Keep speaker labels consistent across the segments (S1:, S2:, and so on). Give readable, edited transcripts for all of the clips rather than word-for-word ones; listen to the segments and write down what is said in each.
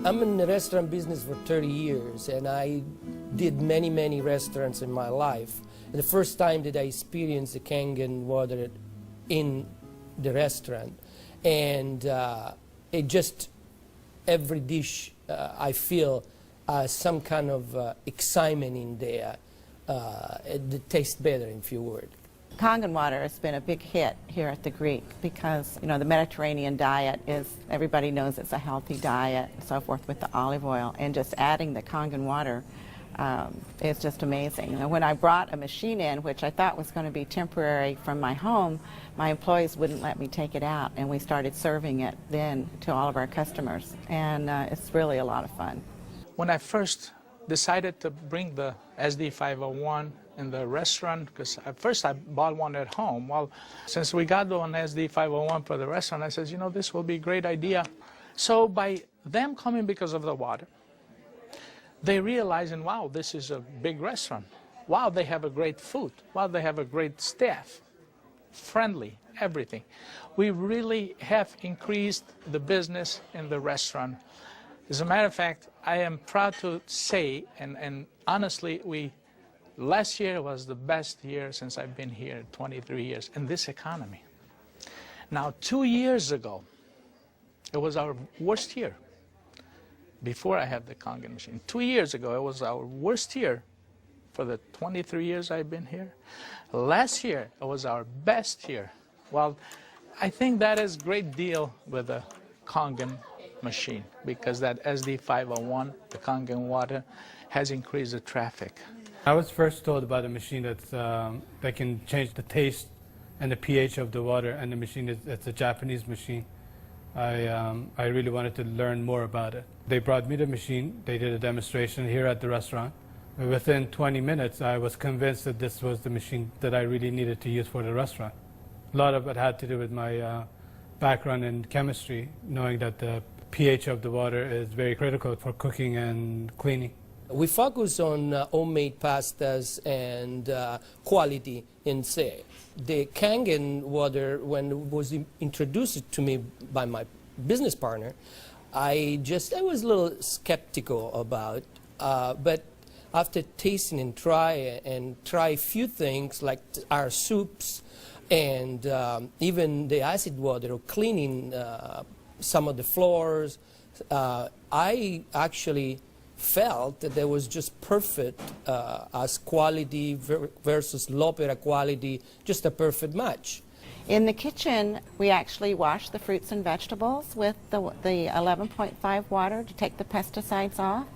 S1: I'm in the restaurant business for 30 years, and I did many restaurants in my life. And the first time that I experienced the Kangen water in the restaurant, and it just, every dish I feel some kind of excitement in there. It tastes better, in few words.
S2: Kangen water has been a big hit here at the Greek because, you know, the Mediterranean diet is, everybody knows it's a healthy diet and so forth with the olive oil, and just adding the Kangen water is just amazing. And when I brought a machine in, which I thought was going to be temporary from my home, my employees wouldn't let me take it out, and we started serving it then to all of our customers, and it's really a lot of fun.
S3: When I first decided to bring the SD501 in the restaurant, because at first I bought one at home. Well, since we got the one SD501 for the restaurant, I said, you know, this will be a great idea. So by them coming because of the water, they realizing, wow, this is a big restaurant. Wow, they have a great food. Wow, they have a great staff. Friendly, everything. We really have increased the business in the restaurant. As a matter of fact, I am proud to say, and honestly, last year was the best year since I've been here, 23 years, in this economy. Now, 2 years ago, it was our worst year, before I had the Kangen machine. 2 years ago, it was our worst year for the 23 years I've been here. Last year, it was our best year. Well, I think that is a great deal with the Kangen machine, because that SD501, the Kangen water, has increased the traffic.
S4: I was first told about a machine that can change the taste and the pH of the water, and the machine it's a Japanese machine. I really wanted to learn more about it. They brought me the machine, they did a demonstration here at the restaurant. Within 20 minutes, I was convinced that this was the machine that I really needed to use for the restaurant. A lot of it had to do with my background in chemistry, knowing that the pH of the water is very critical for cooking and cleaning.
S1: We focus on homemade pastas and quality in say. The Kangen water, when it was introduced to me by my business partner, I was a little skeptical about, but after tasting and try a few things like our soups and even the acid water or cleaning some of the floors, I actually felt that there was just perfect as quality versus l'opera quality, just a perfect match.
S2: In the kitchen, we actually wash the fruits and vegetables with the 11.5 water to take the pesticides off.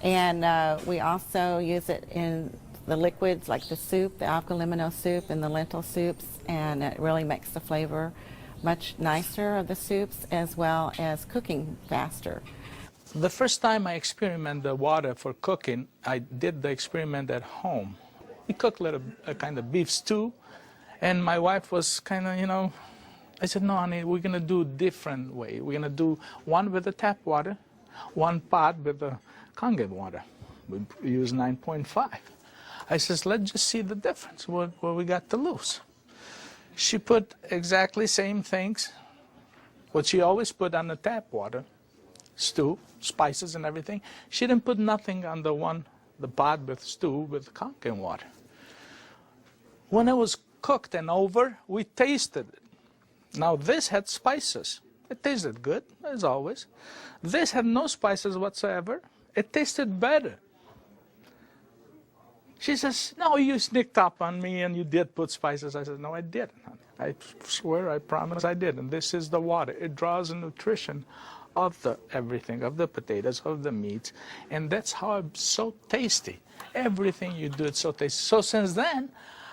S2: And we also use it in the liquids like the soup, the alkalimino soup and the lentil soups, and it really makes the flavor much nicer of the soups, as well as cooking faster.
S3: The first time I experimented the water for cooking, I did the experiment at home. We cooked a kind of beef stew, and my wife was kind of, you know, I said, no, honey, we're going to do a different way. We're going to do one with the tap water, one pot with the Kangen water. We use 9.5. I says, let's just see the difference, what we got to lose. She put exactly same things, what she always put on the tap water, stew, spices and everything. She didn't put nothing on the pot with stew with Kangen water. When it was cooked and over, we tasted it. Now this had spices. It tasted good, as always. This had no spices whatsoever. It tasted better. She says, no, you sneaked up on me and you did put spices. I said, no, I didn't, honey. I swear, I promise I did. And this is the water. It draws the nutrition of the everything, of the potatoes, of the meats. And that's how it's so tasty. Everything you do, it's so tasty. So since then,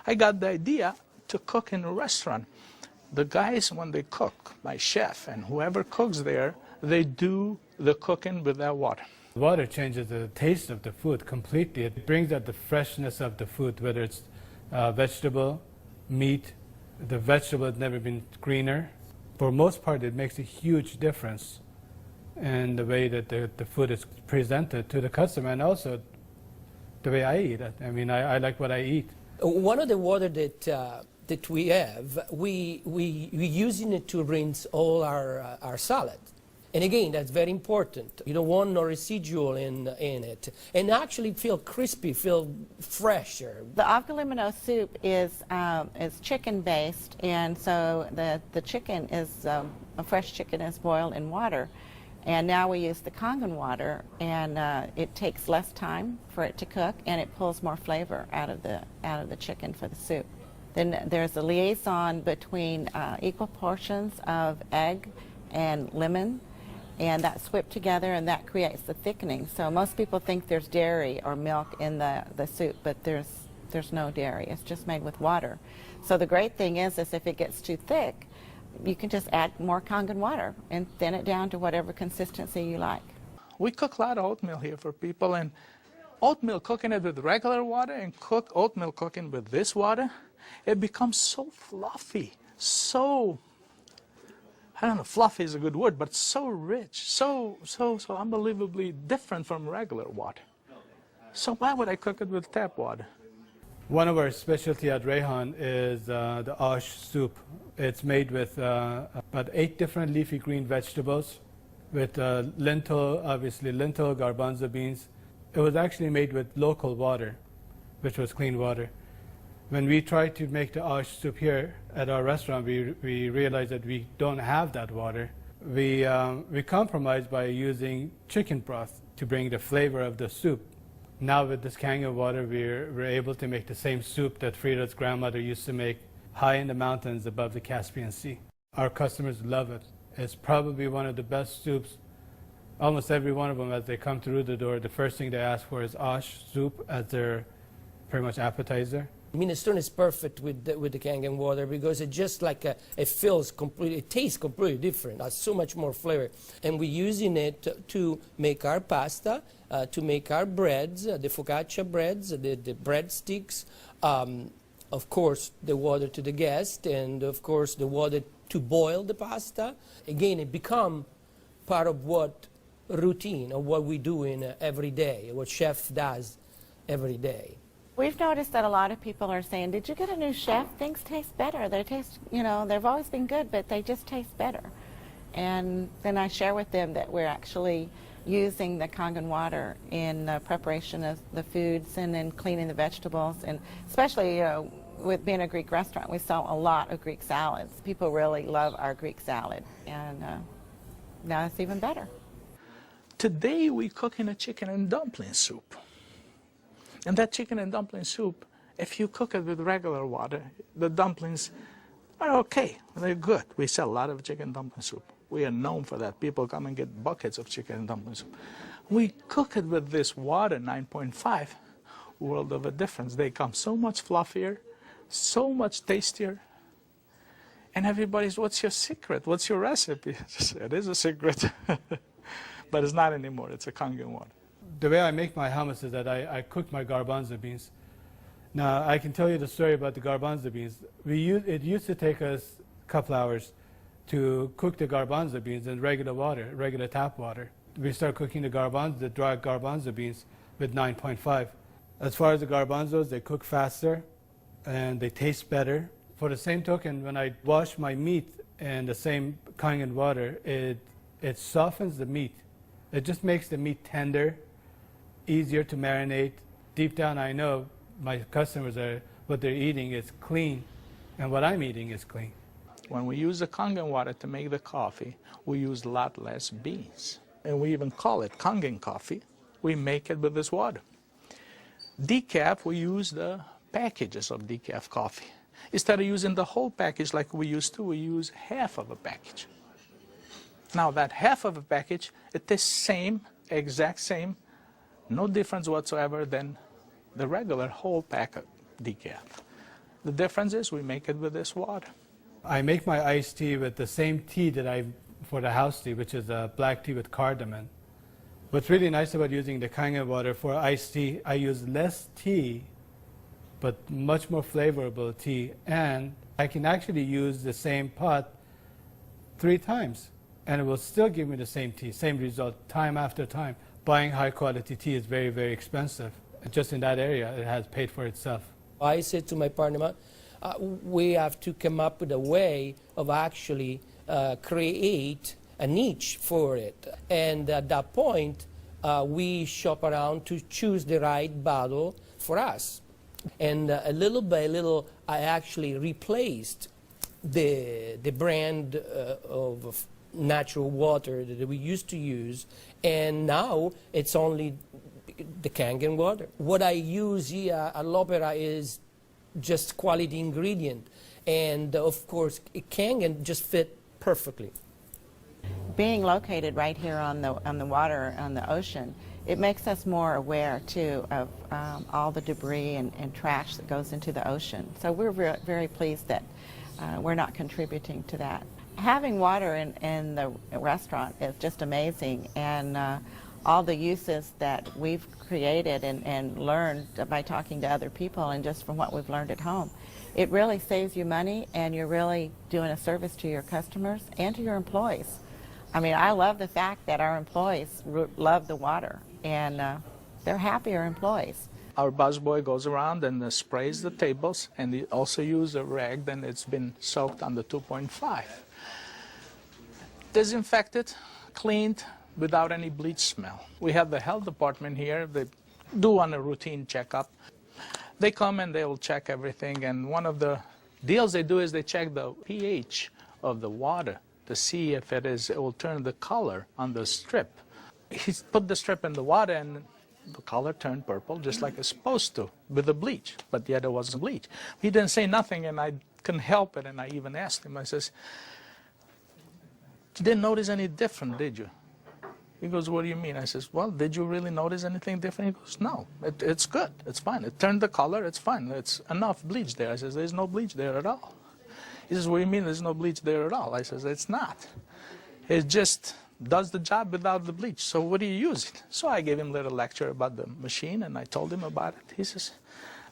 S3: I got the idea to cook in a restaurant. The guys, when they cook, my chef and whoever cooks there, they do the cooking with that water.
S4: Water changes the taste of the food completely. It brings out the freshness of the food, whether it's vegetable, meat. The vegetable has never been greener. For most part, it makes a huge difference in the way that the food is presented to the customer, and also the way I eat it. I mean, I like what I eat.
S1: One of the water that we have, we using it to rinse all our salad. And again, that's very important. You don't want no residual in it. And actually feel crispy, feel fresher.
S2: The avgalimino soup is chicken-based, and so the chicken is, a fresh chicken is boiled in water. And now we use the Kangen water, and it takes less time for it to cook, and it pulls more flavor out of the chicken for the soup. Then there's a liaison between equal portions of egg and lemon, and that's whipped together, and that creates the thickening. So most people think there's dairy or milk in the soup, but there's no dairy. It's just made with water. So the great thing is if it gets too thick, you can just add more Kangen water and thin it down to whatever consistency you like.
S3: We cook a lot of oatmeal here for people, and oatmeal cooking it with regular water and oatmeal cooking with this water, it becomes so fluffy, so, I don't know, fluffy is a good word, but so rich, so unbelievably different from regular water. So why would I cook it with tap water?
S4: One of our specialty at Rehan is the ash soup. It's made with about 8 different leafy green vegetables with lentil, obviously lentil, garbanzo beans. It was actually made with local water, which was clean water. When we tried to make the ash soup here at our restaurant, we realized that we don't have that water. We compromised by using chicken broth to bring the flavor of the soup. Now with this Kangen water, we're able to make the same soup that Frida's grandmother used to make high in the mountains above the Caspian Sea. Our customers love it. It's probably one of the best soups. Almost every one of them, as they come through the door, the first thing they ask for is ash soup as their pretty much appetizer.
S1: Minestrone is perfect with the Kangen water because it just like it feels completely, it tastes completely different. Has so much more flavor, and we're using it to make our pasta, to make our breads, the focaccia breads, the breadsticks. Of course, the water to the guest, and of course the water to boil the pasta. Again, it become part of what routine of what we do in every day, what chef does every day.
S2: We've noticed that a lot of people are saying, did you get a new chef? Things taste better. They taste, they've always been good, but they just taste better. And then I share with them that we're actually using the Kangen water in preparation of the foods and in cleaning the vegetables. And especially, with being a Greek restaurant, we sell a lot of Greek salads. People really love our Greek salad. And now it's even better.
S3: Today we're cooking a chicken and dumpling soup. And that chicken and dumpling soup, if you cook it with regular water, the dumplings are okay. They're good. We sell a lot of chicken and dumpling soup. We are known for that. People come and get buckets of chicken and dumpling soup. We cook it with this water, 9.5, world of a difference. They come so much fluffier, so much tastier. And everybody's, what's your secret? What's your recipe? It is a secret. But it's not anymore. It's a Kangen water.
S4: The way I make my hummus is that I cook my garbanzo beans. Now, I can tell you the story about the garbanzo beans. It used to take us a couple hours to cook the garbanzo beans in regular water, regular tap water. We start cooking the dry garbanzo beans with 9.5. As far as the garbanzos, they cook faster and they taste better. For the same token, when I wash my meat in the same Kangen water, it softens the meat. It just makes the meat tender, easier to marinate. Deep down, I know my customers what they're eating is clean, and what I'm eating is clean.
S3: When we use the Kangen water to make the coffee, we use a lot less beans. And we even call it Kangen coffee. We make it with this water. Decaf, we use the packages of decaf coffee. Instead of using the whole package like we used to, we use half of a package. Now that half of a package, it is same, exact same, no difference whatsoever than the regular whole pack of decaf. The difference is we make it with this water.
S4: I make my iced tea with the same tea that for the house tea, which is a black tea with cardamom. What's really nice about using the Kangen water for iced tea, I use less tea, but much more flavorful tea, and I can actually use the same pot 3 times, and it will still give me the same tea, same result, time after time. Buying high-quality tea is very, very expensive. Just in that area, it has paid for itself.
S1: I said to my partner, we have to come up with a way of actually create a niche for it. And at that point, we shop around to choose the right bottle for us. And little by little, I actually replaced the brand of natural water that we used to use, and now it's only the Kangen water. What I use here at L'Opera is just quality ingredient, and of course Kangen just fit perfectly.
S2: Being located right here on the water, on the ocean, it makes us more aware too of all the debris and trash that goes into the ocean. So we're very pleased that we're not contributing to that. Having water in the restaurant is just amazing, and all the uses that we've created and learned by talking to other people and just from what we've learned at home, it really saves you money, and you're really doing a service to your customers and to your employees. I mean, I love the fact that our employees love the water, and they're happier employees.
S3: Our busboy goes around and sprays the tables, and he also uses a rag, then it's been soaked on the 2.5. Disinfected, cleaned, without any bleach smell. We have the health department here. They do on a routine checkup. They come and they will check everything, and one of the deals they do is they check the pH of the water to see if it will turn the color on the strip. He put the strip in the water, and the color turned purple, just like it's supposed to, with the bleach, but yet it wasn't bleach. He didn't say nothing, and I couldn't help it, and I even asked him, I says, "You didn't notice any different, did you?" He goes, "What do you mean?" I says, "Well, did you really notice anything different?" He goes, "No, it's good, it's fine. It turned the color, it's fine. It's enough bleach there." I says, "There's no bleach there at all." He says, "What do you mean there's no bleach there at all?" I says, "It's not. It just does the job without the bleach. So what do you use it?" So I gave him a little lecture about the machine, and I told him about it. He says,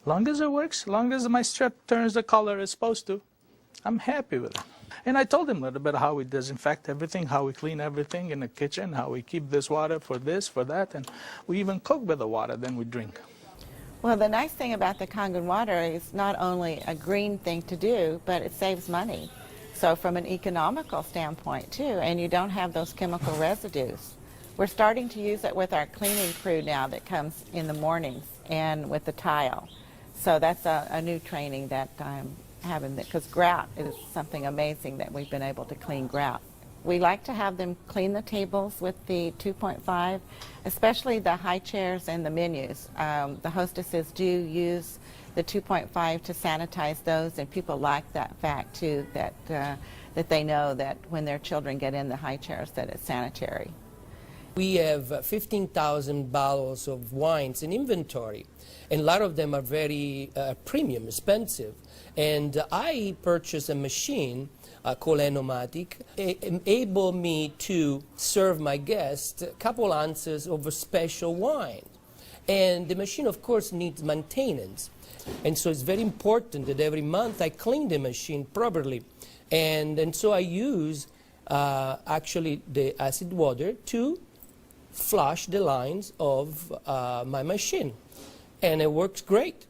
S3: "Long as it works, long as my strip turns the color it's supposed to, I'm happy with it." And I told him a little bit how we disinfect everything, how we clean everything in the kitchen, how we keep this water for this, for that, and we even cook with the water, then we drink.
S2: Well, the nice thing about the Kangen water is not only a green thing to do, but it saves money. So from an economical standpoint too, and you don't have those chemical residues. We're starting to use it with our cleaning crew now that comes in the mornings and with the tile. So that's a new training that I'm having, because grout is something amazing that we've been able to clean grout. We like to have them clean the tables with the 2.5, especially the high chairs and the menus. The hostesses do use the 2.5 to sanitize those, and people like that fact too, that they know that when their children get in the high chairs that it's sanitary.
S1: We have 15,000 bottles of wines in inventory, and a lot of them are very premium, expensive. And I purchased a machine called Enomatic, enable me to serve my guests a couple ounces of a special wine. And the machine, of course, needs maintenance. And so it's very important that every month I clean the machine properly. And so I use actually the acid water to flush the lines of my machine. And it works great.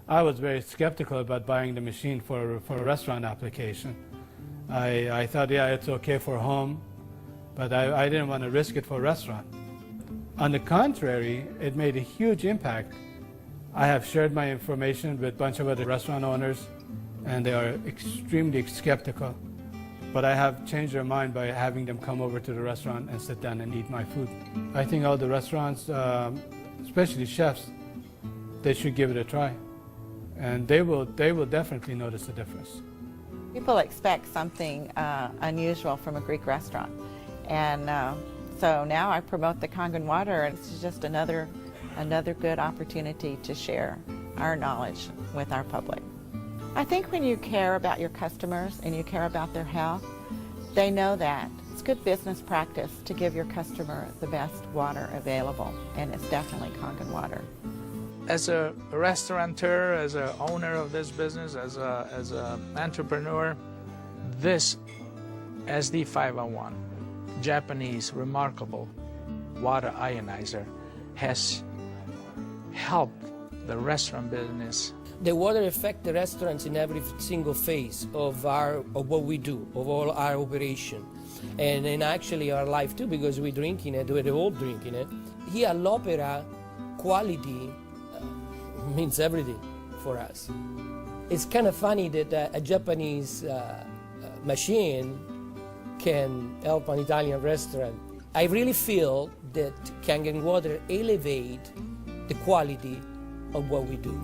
S4: I was very skeptical about buying the machine for a restaurant application. I thought, yeah, it's okay for home, but I didn't want to risk it for a restaurant. On the contrary, it made a huge impact. I have shared my information with a bunch of other restaurant owners, and they are extremely skeptical. But I have changed their mind by having them come over to the restaurant and sit down and eat my food. I think all the restaurants, especially chefs, they should give it a try. And they will definitely notice the difference.
S2: People expect something unusual from a Greek restaurant. And so now I promote the Kangen water, and it's just another good opportunity to share our knowledge with our public. I think when you care about your customers and you care about their health, they know that. It's good business practice to give your customer the best water available, and it's definitely Kangen water.
S3: As a restaurateur, as an owner of this business, as an entrepreneur, this SD501, Japanese remarkable water ionizer, has helped the restaurant business
S1: The water affects the restaurants in every single phase of what we do, of all our operation, and in actually our life too, because we're drinking it, we're all drinking it. Here at l'Opera, quality means everything for us. It's kind of funny that a Japanese machine can help an Italian restaurant. I really feel that Kangen water elevate the quality of what we do.